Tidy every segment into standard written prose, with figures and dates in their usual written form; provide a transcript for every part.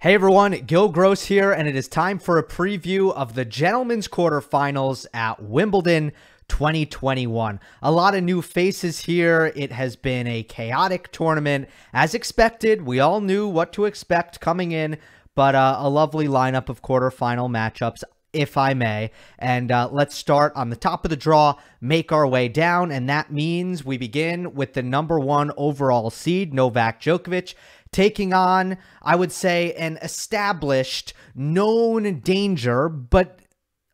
Hey everyone, Gil Gross here, and it is time for a preview of the Gentlemen's Quarterfinals at Wimbledon 2021. A lot of new faces here. It has been a chaotic tournament. As expected, we all knew what to expect coming in, but a lovely lineup of quarterfinal matchups, if I may. And let's start on the top of the draw, make our way down, and that means we begin with the #1 overall seed, Novak Djokovic, taking on, I would say, an established, known danger, but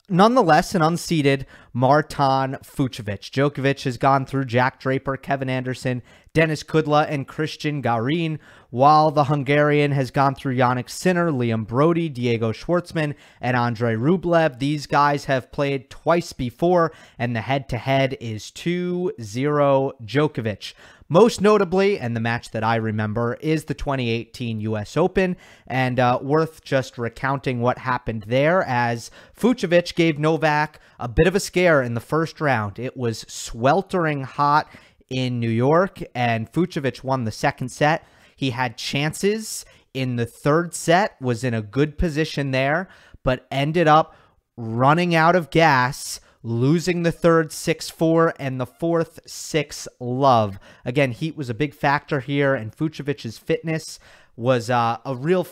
nonetheless an unseeded Marton Fucsovics. Djokovic has gone through Jack Draper, Kevin Anderson, Denis Kudla, and Cristian Garin, while the Hungarian has gone through Jannik Sinner, Liam Brody, Diego Schwartzman, and Andrei Rublev. These guys have played twice before, and the head-to-head is 2-0 Djokovic. Most notably, and the match that I remember, is the 2018 U.S. Open, and worth just recounting what happened there, as Fucsovics gave Novak a bit of a scare in the first round. It was sweltering hot in New York, and Fucsovics won the second set. He had chances in the third set, was in a good position there, but ended up running out of gas, losing the third 6-4 and the fourth 6-love. Again, heat was a big factor here, and Fucsovics' fitness was a real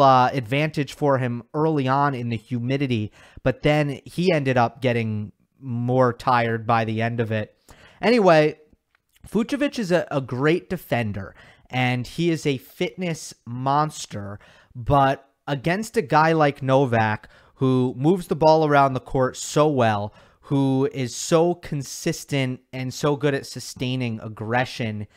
advantage for him early on in the humidity, but then he ended up getting more tired by the end of it. Anyway, Fucsovics is a great defender, and he is a fitness monster, but against a guy like Novak, who moves the ball around the court so well, who is so consistent and so good at sustaining aggression,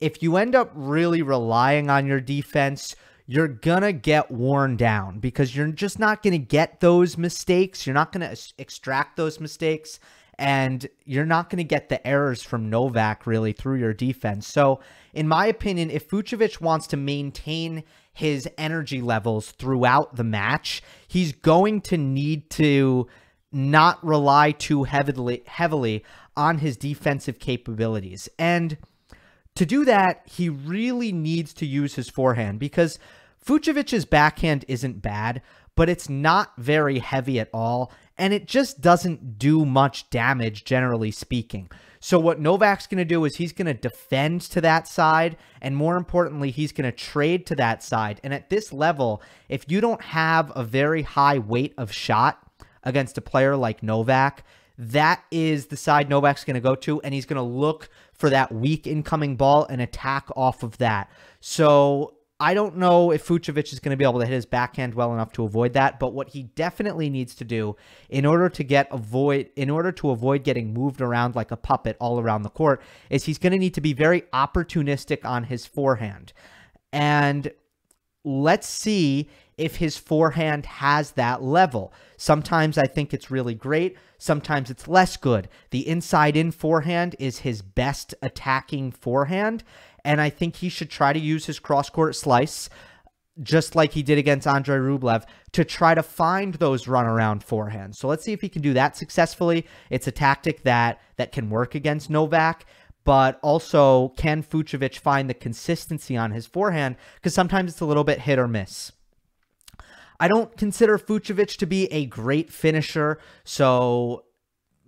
if you end up really relying on your defense, you're gonna get worn down because you're just not gonna get those mistakes. You're not gonna extract those mistakes, and you're not going to get the errors from Novak really through your defense. So, in my opinion, if Fucsovics wants to maintain his energy levels throughout the match, he's going to need to not rely too heavily on his defensive capabilities. And to do that, he really needs to use his forehand, because Fucsovics' backhand isn't bad, but it's not very heavy at all, and it just doesn't do much damage, generally speaking. So what Novak's going to do is he's going to defend to that side, and more importantly, he's going to trade to that side. And at this level, if you don't have a very high weight of shot against a player like Novak, that is the side Novak's going to go to, and he's going to look for that weak incoming ball and attack off of that. So I don't know if Fucsovics is going to be able to hit his backhand well enough to avoid that, but what he definitely needs to do in order to avoid getting moved around like a puppet all around the court is he's going to need to be very opportunistic on his forehand. And let's see if his forehand has that level. Sometimes I think it's really great. Sometimes it's less good. The inside-in forehand is his best attacking forehand, and I think he should try to use his cross-court slice, just like he did against Andrei Rublev, to try to find those runaround forehands. So let's see if he can do that successfully. It's a tactic that can work against Novak, but also can Fucsovics find the consistency on his forehand, because sometimes it's a little bit hit or miss. I don't consider Fucsovics to be a great finisher, so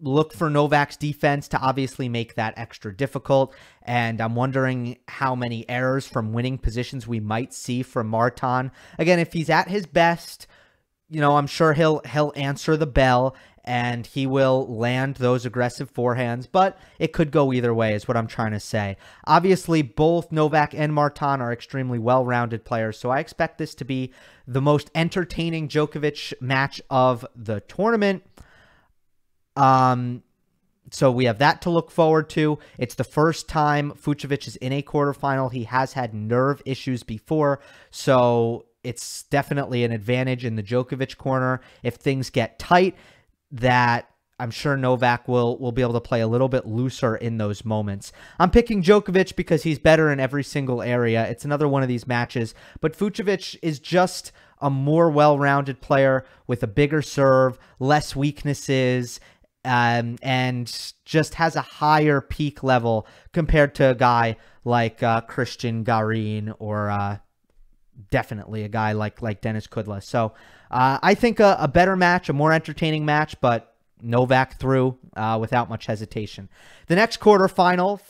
look for Novak's defense to obviously make that extra difficult, and I'm wondering how many errors from winning positions we might see from Marton. Again, if he's at his best, I'm sure he'll answer the bell, and he will land those aggressive forehands, but it could go either way is what I'm trying to say. Obviously, both Novak and Marton are extremely well-rounded players, so I expect this to be the most entertaining Djokovic match of the tournament. So we have that to look forward to. It's the first time Fucsovics is in a quarterfinal. He has had nerve issues before, so it's definitely an advantage in the Djokovic corner. If things get tight, that I'm sure Novak will be able to play a little bit looser in those moments. I'm picking Djokovic because he's better in every single area. It's another one of these matches, but Fucsovics is just a more well-rounded player with a bigger serve, less weaknesses, and just has a higher peak level compared to a guy like Cristian Garin or definitely a guy like Denis Kudla. So I think a better match, a more entertaining match, but Novak through without much hesitation. The next quarterfinal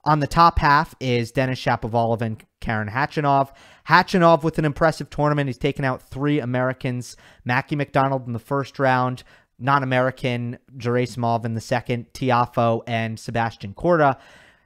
on the top half is Denis Shapovalov and Karen Khachanov. Khachanov with an impressive tournament. He's taken out 3 Americans. Mackie McDonald in the first round, non-American Gerasimov in the second, Tiafoe and Sebastian Korda.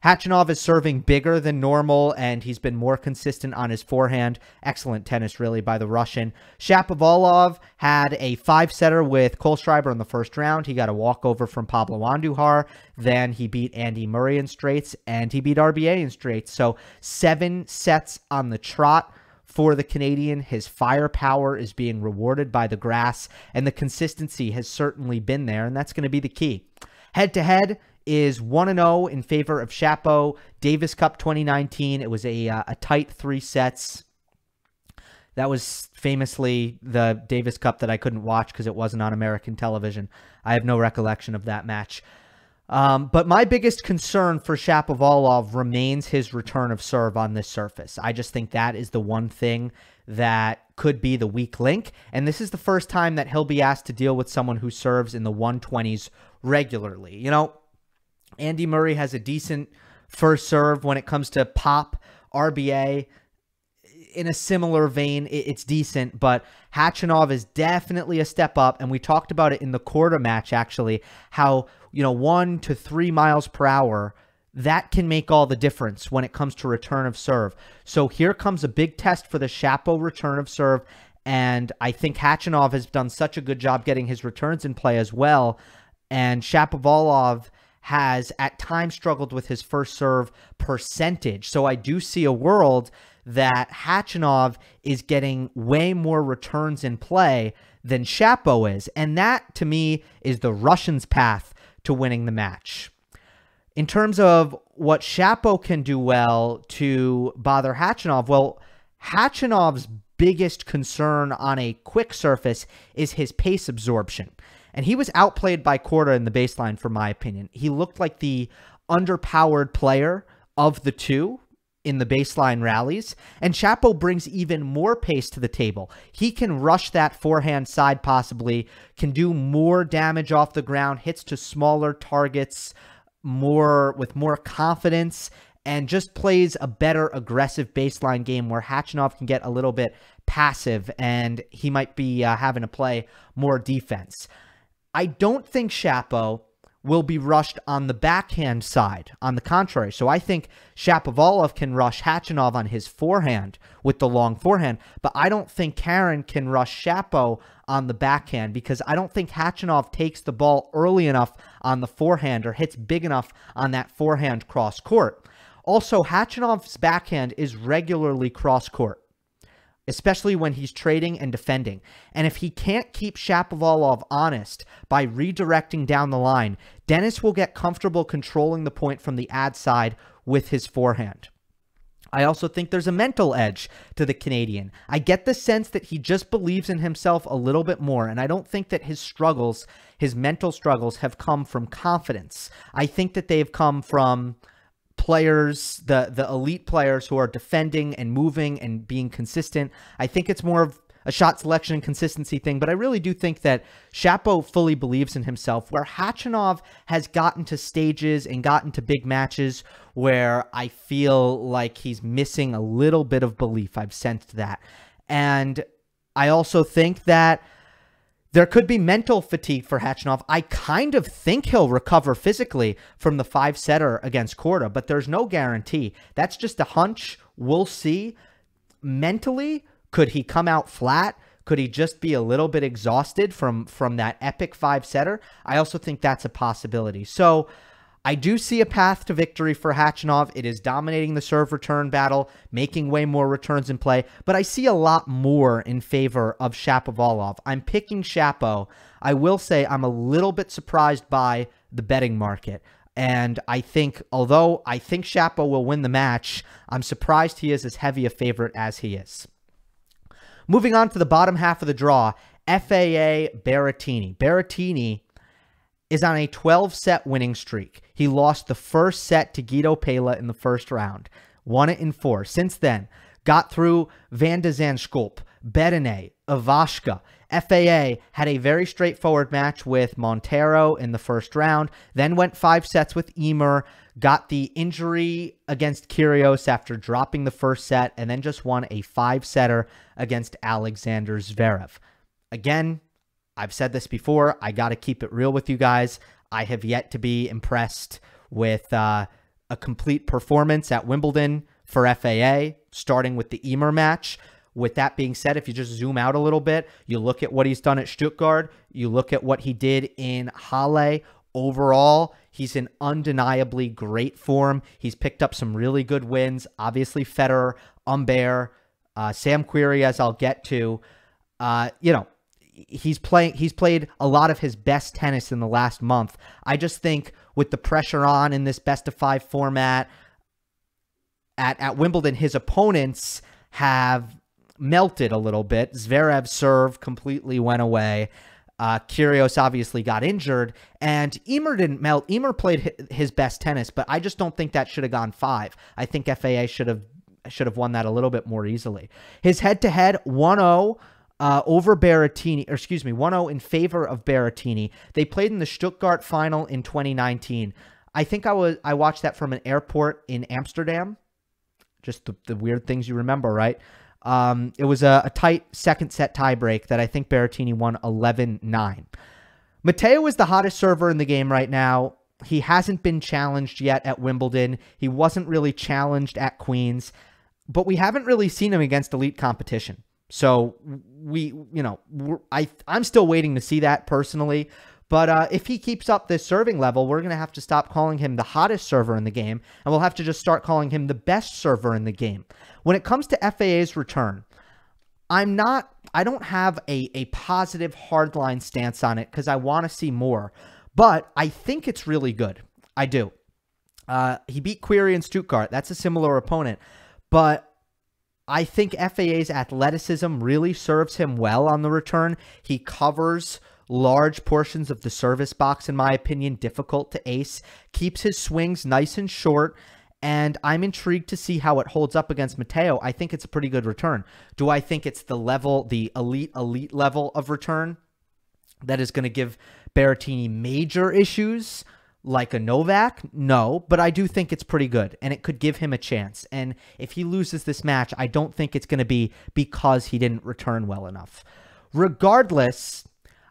Khachanov is serving bigger than normal, and he's been more consistent on his forehand. Excellent tennis, really, by the Russian. Shapovalov had a 5-setter with Kohlschreiber in the first round. He got a walkover from Pablo Andujar. Then he beat Andy Murray in straights, and he beat RBA in straights. So 7 sets on the trot for the Canadian. His firepower is being rewarded by the grass, and the consistency has certainly been there, and that's going to be the key. Head-to-head is 1-0 in favor of Shapo. Davis Cup 2019, it was a tight 3 sets. That was famously the Davis Cup that I couldn't watch because it wasn't on American television. I have no recollection of that match. But my biggest concern for Shapovalov remains his return of serve on this surface. I just think that is the one thing that could be the weak link. And this is the first time that he'll be asked to deal with someone who serves in the 120s regularly. You know, Andy Murray has a decent first serve when it comes to pop. RBA, in a similar vein, it's decent, but Khachanov is definitely a step up, and we talked about it in the Korda match, actually, how, 1 to 3 miles per hour, that can make all the difference when it comes to return of serve. So here comes a big test for the Shapo return of serve, and I think Khachanov has done such a good job getting his returns in play as well, and Shapovalov has at times struggled with his first serve percentage. So I do see a world that Khachanov is getting way more returns in play than Shapo is. And that, to me, is the Russians' path to winning the match. In terms of what Shapo can do well to bother Khachanov, well, Khachanov's biggest concern on a quick surface is his pace absorption. And he was outplayed by Korda in the baseline, for my opinion. He looked like the underpowered player of the two in the baseline rallies. And Shapo brings even more pace to the table. He can rush that forehand side possibly, can do more damage off the ground, hits to smaller targets with more confidence, and just plays a better aggressive baseline game where Khachanov can get a little bit passive and he might be having to play more defense. I don't think Shapo will be rushed on the backhand side. On the contrary, so I think Shapovalov can rush Khachanov on his forehand with the long forehand, but I don't think Karen can rush Shapo on the backhand because I don't think Khachanov takes the ball early enough on the forehand or hits big enough on that forehand cross court. Also, Khachanov's backhand is regularly cross court, especially when he's trading and defending. And if he can't keep Shapovalov honest by redirecting down the line, Denis will get comfortable controlling the point from the ad side with his forehand. I also think there's a mental edge to the Canadian. I get the sense that he just believes in himself a little bit more, and I don't think that his struggles, his mental struggles, have come from confidence. I think that they've come from players, the elite players who are defending and moving and being consistent. I think it's more of a shot selection and consistency thing, but I really do think that Shapo fully believes in himself, where Khachanov has gotten to stages and gotten to big matches where I feel like he's missing a little bit of belief. I've sensed that. And I also think that there could be mental fatigue for Khachanov. I kind of think he'll recover physically from the 5-setter against Korda, but there's no guarantee. That's just a hunch. We'll see. Mentally, could he come out flat? Could he just be a little bit exhausted from that epic 5-setter? I also think that's a possibility. So I do see a path to victory for Khachanov. It is dominating the serve return battle, making way more returns in play, but I see a lot more in favor of Shapovalov. I'm picking Shapo. I will say I'm a little bit surprised by the betting market. And I think, although I think Shapo will win the match, I'm surprised he is as heavy a favorite as he is. Moving on to the bottom half of the draw, FAA Berrettini. Berrettini is on a 12-set winning streak. He lost the first set to Guido Pella in the first round. Won it in 4. Since then, got through Van de Zandschulp, Bedene, Ivashka. FAA had a very straightforward match with Montero in the first round, then went 5 sets with Ymer, got the injury against Kyrgios after dropping the first set, and then just won a 5-setter against Alexander Zverev. Again, I've said this before. I got to keep it real with you guys. I have yet to be impressed with a complete performance at Wimbledon for FAA, starting with the Ymer match. With that being said, if you just zoom out a little bit, you look at what he's done at Stuttgart, you look at what he did in Halle. Overall, he's in undeniably great form. He's picked up some really good wins. Obviously, Federer, Humbert, Sam Querrey, as I'll get to. He's played a lot of his best tennis in the last month. I just think with the pressure on in this best-of-5 format at Wimbledon, his opponents have melted a little bit. Zverev's serve completely went away. Kyrgios obviously got injured, and Ymer didn't melt. Ymer played his best tennis, but I just don't think that should have gone 5. I think FAA should have won that a little bit more easily. His head-to-head 1-0 over Berrettini, or excuse me, 1-0 in favor of Berrettini. They played in the Stuttgart final in 2019. I think I watched that from an airport in Amsterdam. Just the weird things you remember, right? It was a tight second set tiebreak that I think Berrettini won 11-9. Matteo is the hottest server in the game right now. He hasn't been challenged yet at Wimbledon. He wasn't really challenged at Queens, but we haven't really seen him against elite competition. So I'm still waiting to see that personally. But if he keeps up this serving level, we're going to have to stop calling him the hottest server in the game, and we'll have to just start calling him the best server in the game. When it comes to FAA's return, I don't have a positive hardline stance on it because I want to see more, but I think it's really good. I do. He beat Querrey in Stuttgart. That's a similar opponent, but I think FAA's athleticism really serves him well on the return. He covers large portions of the service box, in my opinion, difficult to ace, keeps his swings nice and short, and I'm intrigued to see how it holds up against Matteo. I think it's a pretty good return. Do I think it's the elite level of return that is going to give Berrettini major issues like a Novak? No, but I do think it's pretty good, and it could give him a chance. And if he loses this match, I don't think it's going to be because he didn't return well enough. Regardless,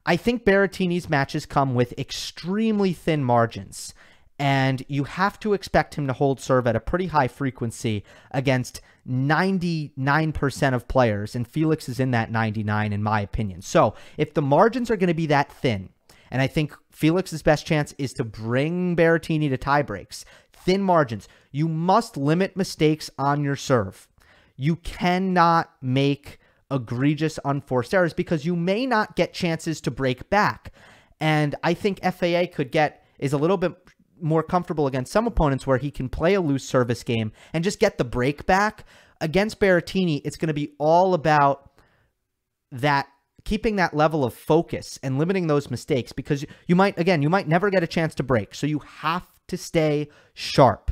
I think Berrettini's matches come with extremely thin margins, and you have to expect him to hold serve at a pretty high frequency against 99% of players, and Felix is in that 99 in my opinion. So if the margins are going to be that thin, and I think Felix's best chance is to bring Berrettini to tiebreaks, thin margins, you must limit mistakes on your serve. You cannot make egregious unforced errors because you may not get chances to break back. And I think FAA is a little bit more comfortable against some opponents where he can play a loose service game and just get the break back. Against Berrettini, it's going to be all about that, keeping that level of focus and limiting those mistakes, because you might never get a chance to break. So you have to stay sharp.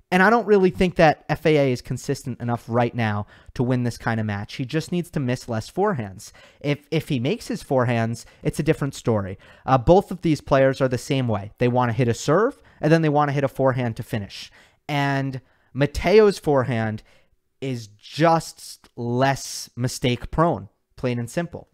And I don't really think that FAA is consistent enough right now to win this kind of match. He just needs to miss less forehands. If he makes his forehands, it's a different story. Both of these players are the same way. They want to hit a serve, and then they want to hit a forehand to finish. And Matteo's forehand is just less mistake prone, plain and simple.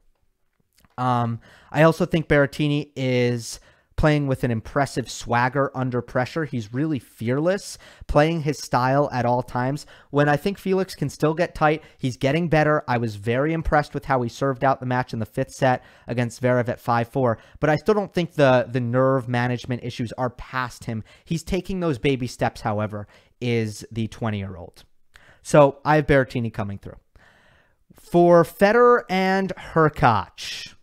I also think Berrettini is playing with an impressive swagger under pressure. He's really fearless, playing his style at all times. When I think Felix can still get tight, he's getting better. I was very impressed with how he served out the match in the 5th set against Zverev at 5-4, but I still don't think the nerve management issues are past him. He's taking those baby steps, however, is the 20-year-old. So I have Berrettini coming through. For Federer and Hurkacz,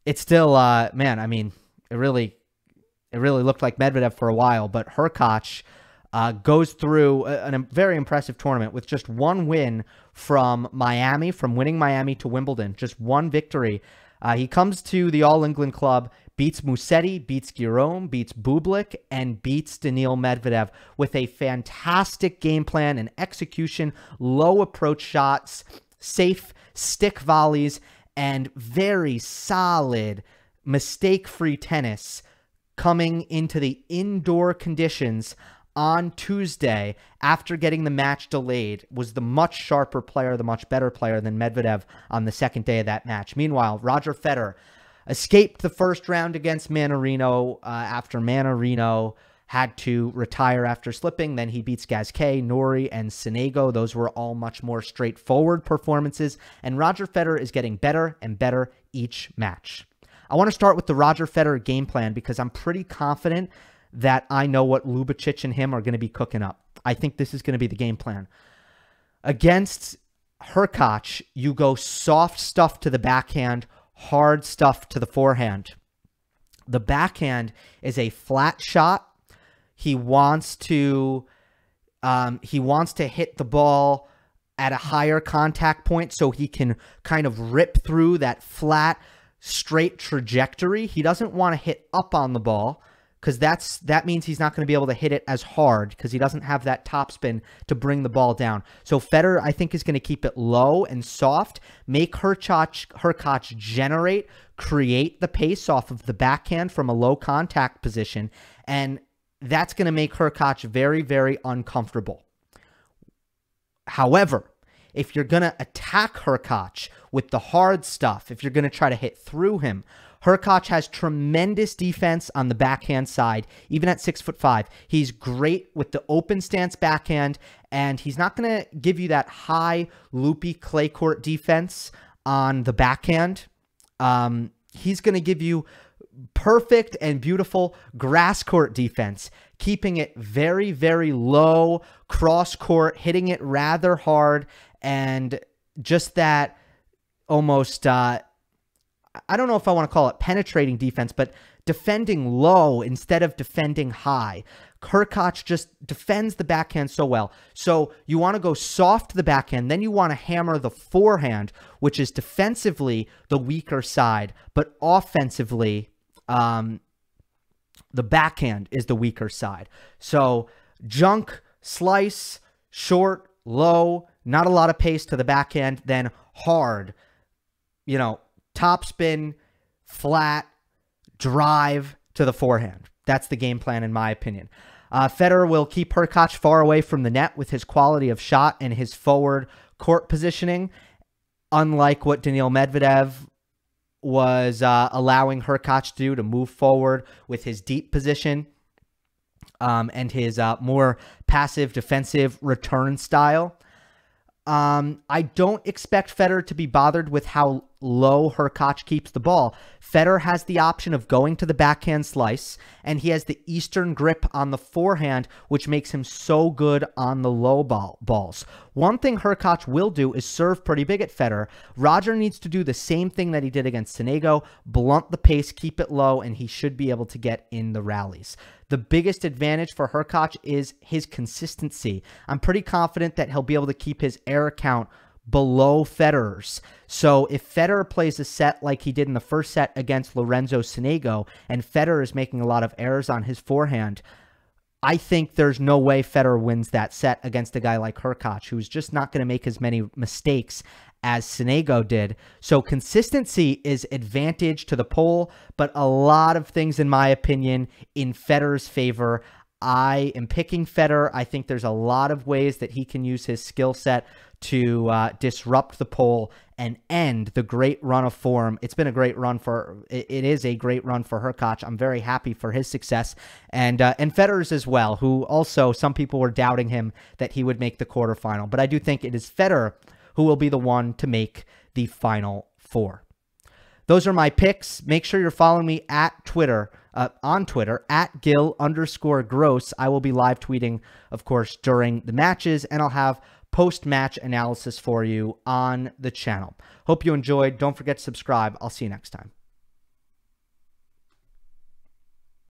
it's still, man, I mean, it really looked like Medvedev for a while, but Hurkacz goes through a very impressive tournament with just one win from Miami, from winning Miami to Wimbledon, just one victory. He comes to the All England Club, beats Musetti, beats Guillaume, beats Bublik, and beats Daniil Medvedev with a fantastic game plan and execution, low approach shots, safe stick volleys, and very solid mistake-free tennis coming into the indoor conditions on Tuesday after getting the match delayed. Was the much sharper player, the much better player than Medvedev on the second day of that match. Meanwhile, Roger Federer escaped the first round against Mannarino after Mannarino had to retire after slipping. Then he beats Gasquet, Norrie, and Sonego. Those were all much more straightforward performances, and Roger Federer is getting better and better each match. I want to start with the Roger Federer game plan because I'm pretty confident that I know what Ljubicic and him are going to be cooking up. I think this is going to be the game plan. Against Hurkacz, you go soft stuff to the backhand, hard stuff to the forehand. The backhand is a flat shot. He wants to hit the ball at a higher contact point so he can kind of rip through that flat, straight trajectory. He doesn't want to hit up on the ball because that means he's not going to be able to hit it as hard because he doesn't have that topspin to bring the ball down. So Federer, I think, is going to keep it low and soft, make Hurkacz generate, create the pace off of the backhand from a low contact position, and that's going to make Hurkacz very, very uncomfortable. However, if you're going to attack Hurkacz with the hard stuff, if you're going to try to hit through him, Hurkacz has tremendous defense on the backhand side, even at 6'5". He's great with the open stance backhand, and he's not going to give you that high, loopy clay court defense on the backhand. He's going to give you perfect and beautiful grass court defense, keeping it very, very low, cross court, hitting it rather hard, and just that almost, I don't know if I want to call it penetrating defense, but defending low instead of defending high. Hurkacz just defends the backhand so well. So you want to go soft to the backhand, then you want to hammer the forehand, which is defensively the weaker side, but offensively, the backhand is the weaker side. So junk, slice, short, low, not a lot of pace to the backhand, then hard, topspin, flat, drive to the forehand. That's the game plan in my opinion. Federer will keep Hurkacz far away from the net with his quality of shot and his forward court positioning, unlike what Daniil Medvedev was allowing Hurkacz to do, to move forward with his deep position and his more passive defensive return style. I don't expect Federer to be bothered with how low Hurkacz keeps the ball. Federer has the option of going to the backhand slice, and he has the Eastern grip on the forehand, which makes him so good on the low balls. One thing Hurkacz will do is serve pretty big at Federer. Roger needs to do the same thing that he did against Sonego, blunt the pace, keep it low, and he should be able to get in the rallies. The biggest advantage for Hurkacz is his consistency. I'm pretty confident that he'll be able to keep his error count below Federer's. So if Federer plays a set like he did in the first set against Lorenzo Sonego, and Federer is making a lot of errors on his forehand, I think there's no way Federer wins that set against a guy like Hurkacz, who's just not going to make as many mistakes as Sonego did. So consistency is advantage to the pole, but a lot of things, in my opinion, in Federer's favor. I am picking Federer. I think there's a lot of ways that he can use his skill set to disrupt the pole and end the great run of form. It's been a great run it is a great run for Hurkacz. I'm very happy for his success, and Federer's as well, who also, some people were doubting him that he would make the quarterfinal, but I do think it is Federer who will be the one to make the Final Four. Those are my picks. Make sure you're following me at Twitter, on Twitter, at Gil_Gross. I will be live tweeting, of course, during the matches, and I'll have post-match analysis for you on the channel. Hope you enjoyed. Don't forget to subscribe. I'll see you next time.